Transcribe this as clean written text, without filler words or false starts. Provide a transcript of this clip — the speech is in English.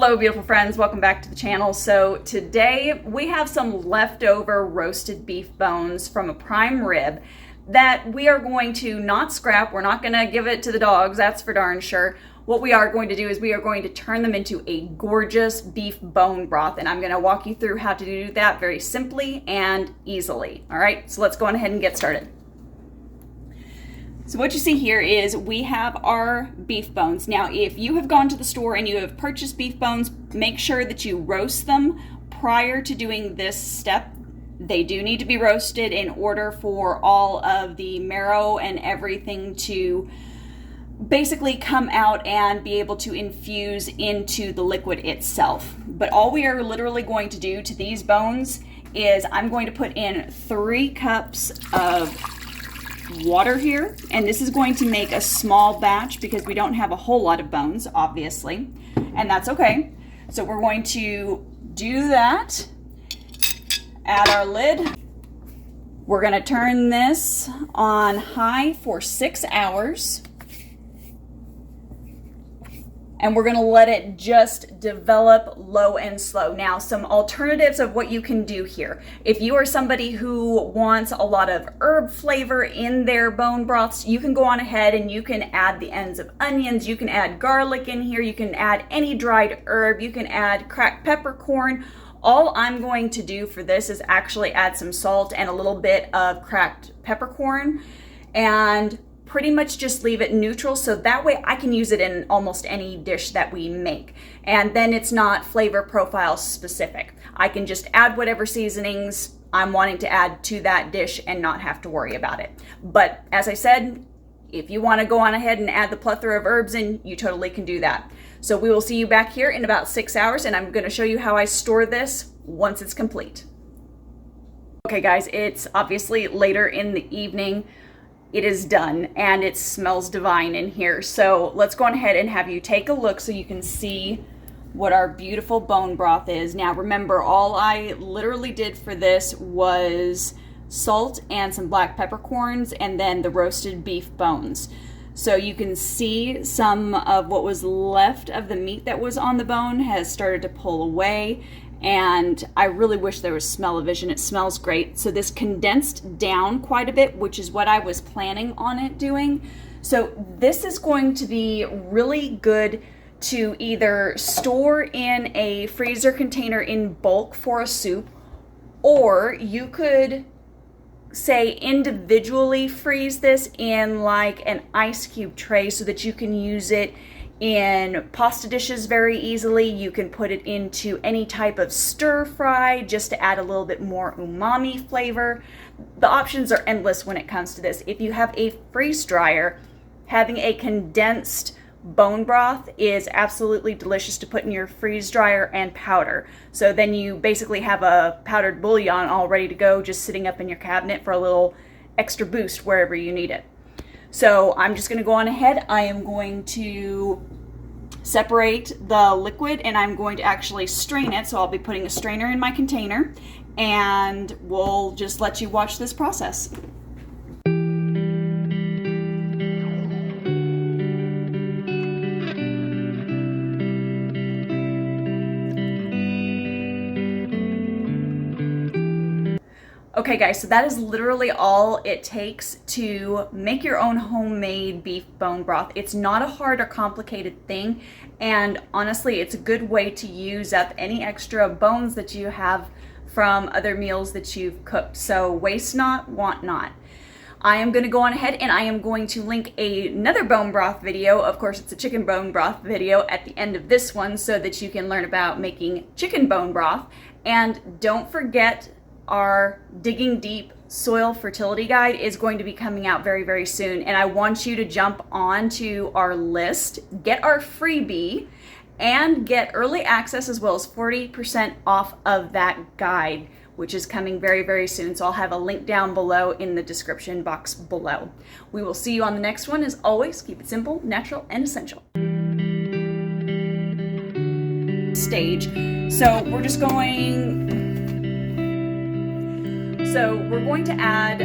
Hello beautiful friends, welcome back to the channel. So today we have some leftover roasted beef bones from a prime rib that we are going to not scrap. We're not going to give it to the dogs, that's for darn sure. What we are going to do is we are going to turn them into a gorgeous beef bone broth, and I'm going to walk you through how to do that very simply and easily. All right, so let's go on ahead and get started. So what you see here is we have our beef bones. Now, if you have gone to the store and you have purchased beef bones, make sure that you roast them prior to doing this step. They do need to be roasted in order for all of the marrow and everything to basically come out and be able to infuse into the liquid itself. But all we are literally going to do to these bones is I'm going to put in 3 cups of water here, and this is going to make a small batch because we don't have a whole lot of bones, obviously, and that's okay. So we're going to do that, add our lid. We're going to turn this on high for 6 hours, and we're going to let it just develop low and slow. Now, some alternatives of what you can do here. If you are somebody who wants a lot of herb flavor in their bone broths, you can go on ahead and you can add the ends of onions, you can add garlic in here, you can add any dried herb, you can add cracked peppercorn. All I'm going to do for this is actually add some salt and a little bit of cracked peppercorn and pretty much just leave it neutral, so that way I can use it in almost any dish that we make, and then it's not flavor profile specific. I can just add whatever seasonings I'm wanting to add to that dish and not have to worry about it. But as I said, if you want to go on ahead and add the plethora of herbs in, you totally can do that. So we will see you back here in about 6 hours, and I'm going to show you how I store this once it's complete. Okay guys, it's obviously later in the evening. It is done and it smells divine in here. So let's go on ahead and have you take a look so you can see what our beautiful bone broth is. Now remember, all I literally did for this was salt and some black peppercorns and then the roasted beef bones. So you can see some of what was left of the meat that was on the bone has started to pull away. And I really wish there was smell-o-vision. It smells great. So this condensed down quite a bit, which is what I was planning on it doing. So this is going to be really good to either store in a freezer container in bulk for a soup, or you could say individually freeze this in like an ice cube tray so that you can use it in pasta dishes very easily. You can put it into any type of stir fry just to add a little bit more umami flavor. The options are endless when it comes to this. If you have a freeze dryer, having a condensed bone broth is absolutely delicious to put in your freeze dryer and powder. So then you basically have a powdered bouillon all ready to go, just sitting up in your cabinet for a little extra boost wherever you need it. So I'm just going to go on ahead. I am going to separate the liquid and I'm going to actually strain it. So I'll be putting a strainer in my container and we'll just let you watch this process. Okay guys, so that is literally all it takes to make your own homemade beef bone broth. It's not a hard or complicated thing, and honestly, it's a good way to use up any extra bones that you have from other meals that you've cooked. So waste not, want not. I am going to go on ahead and I am going to link another bone broth video. Of course, it's a chicken bone broth video at the end of this one so that you can learn about making chicken bone broth. And don't forget, our Digging Deep Soil Fertility Guide is going to be coming out very, very soon. And I want you to jump onto our list, get our freebie, and get early access as well as 40% off of that guide, which is coming very, very soon. So I'll have a link down below in the description box below. We will see you on the next one. As always, keep it simple, natural, and essential. Stage. So we're going to add